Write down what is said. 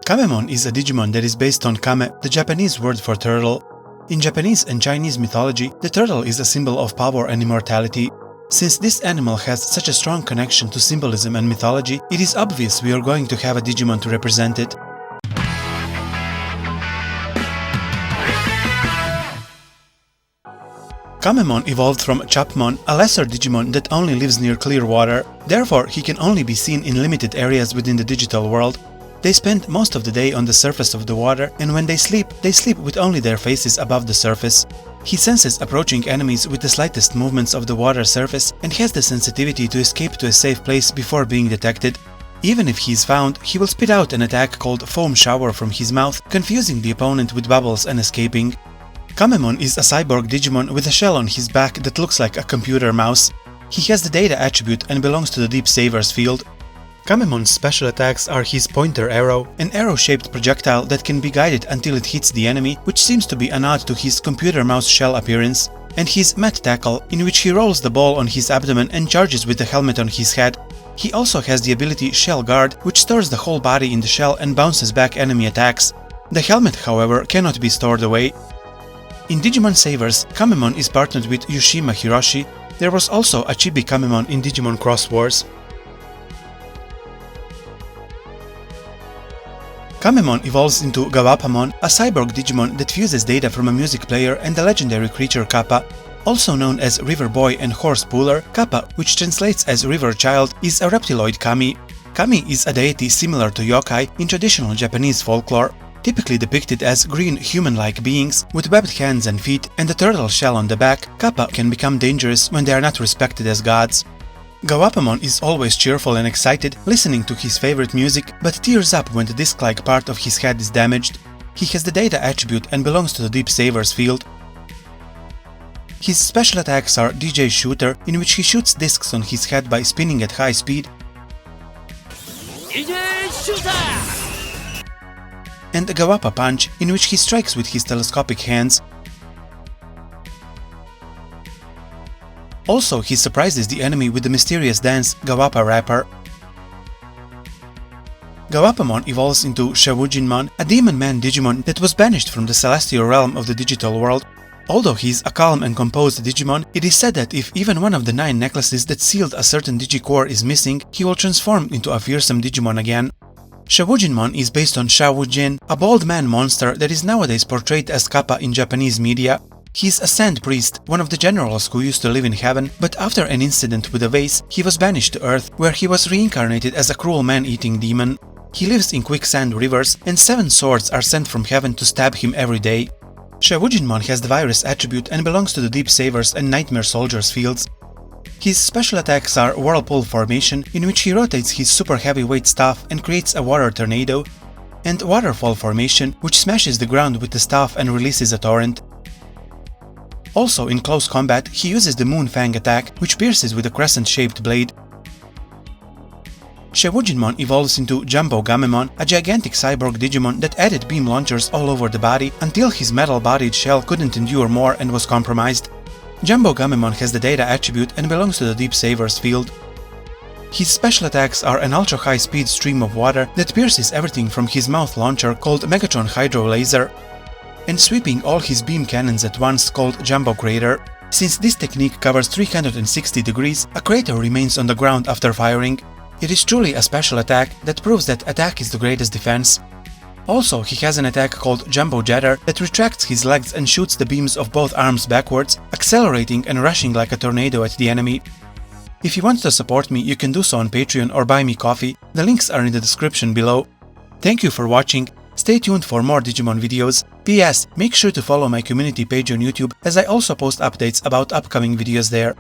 Kamemon is a Digimon that is based on kame, the Japanese word for turtle. In Japanese and Chinese mythology, the turtle is a symbol of power and immortality. Since this animal has such a strong connection to symbolism and mythology, it is obvious we are going to have a Digimon to represent it. Kamemon evolved from Chapmon, a lesser Digimon that only lives near clear water. Therefore, he can only be seen in limited areas within the digital world. They spend most of the day on the surface of the water, and when they sleep with only their faces above the surface. He senses approaching enemies with the slightest movements of the water surface and has the sensitivity to escape to a safe place before being detected. Even if he is found, he will spit out an attack called Foam Shower from his mouth, confusing the opponent with bubbles and escaping. Kamemon is a cyborg Digimon with a shell on his back that looks like a computer mouse. He has the data attribute and belongs to the Deep Savers field. Kamemon's special attacks are his pointer arrow, an arrow-shaped projectile that can be guided until it hits the enemy, which seems to be a nod to his computer mouse shell appearance, and his mat tackle, in which he rolls the ball on his abdomen and charges with the helmet on his head. He also has the ability Shell Guard, which stores the whole body in the shell and bounces back enemy attacks. The helmet, however, cannot be stored away. In Digimon Savers, Kamemon is partnered with Yushima Hiroshi. There was also a Chibi Kamemon in Digimon Cross Wars. Kamemon evolves into Gawapamon, a cyborg Digimon that fuses data from a music player and the legendary creature Kappa. Also known as River Boy and Horse Pooler, Kappa, which translates as River Child, is a reptiloid kami. Kami is a deity similar to yokai in traditional Japanese folklore, typically depicted as green human-like beings with webbed hands and feet and a turtle shell on the back. Kappa can become dangerous when they are not respected as gods. Gawapamon is always cheerful and excited, listening to his favorite music, but tears up when the disc-like part of his head is damaged. He has the data attribute and belongs to the Deep Savers field. His special attacks are DJ Shooter, in which he shoots discs on his head by spinning at high speed, DJ Shooter! And Gawapa Punch, in which he strikes with his telescopic hands. Also, he surprises the enemy with the mysterious dance Gawapa Rapper. Gawapamon evolves into Shawujinmon, a demon man Digimon that was banished from the celestial realm of the digital world. Although he is a calm and composed Digimon, it is said that if even one of the 9 necklaces that sealed a certain Digicore is missing, he will transform into a fearsome Digimon again. Shawujinmon is based on Shawujin, a bald man monster that is nowadays portrayed as Kappa in Japanese media. He is a sand priest, one of the generals who used to live in heaven, but after an incident with a vase, he was banished to Earth, where he was reincarnated as a cruel man-eating demon. He lives in quicksand rivers, and 7 swords are sent from heaven to stab him every day. Shawujinmon has the virus attribute and belongs to the Deep Savers and Nightmare Soldiers fields. His special attacks are Whirlpool Formation, in which he rotates his super heavyweight staff and creates a water tornado, and Waterfall Formation, which smashes the ground with the staff and releases a torrent. Also, in close combat, he uses the Moon Fang attack, which pierces with a crescent-shaped blade. Shawujinmon evolves into Jumbo Gamemon, a gigantic cyborg Digimon that added beam launchers all over the body until his metal-bodied shell couldn't endure more and was compromised. Jumbo Gamemon has the data attribute and belongs to the Deep Savers field. His special attacks are an ultra-high-speed stream of water that pierces everything from his mouth launcher called Megatron Hydro Laser, and sweeping all his beam cannons at once called Jumbo Crater. Since this technique covers 360 degrees, a crater remains on the ground after firing. It is truly a special attack that proves that attack is the greatest defense. Also, he has an attack called Jumbo Jetter that retracts his legs and shoots the beams of both arms backwards, accelerating and rushing like a tornado at the enemy. If you want to support me, you can do so on Patreon or buy me coffee. The links are in the description below. Thank you for watching. Stay tuned for more Digimon videos. P.S. Make sure to follow my community page on YouTube, as I also post updates about upcoming videos there.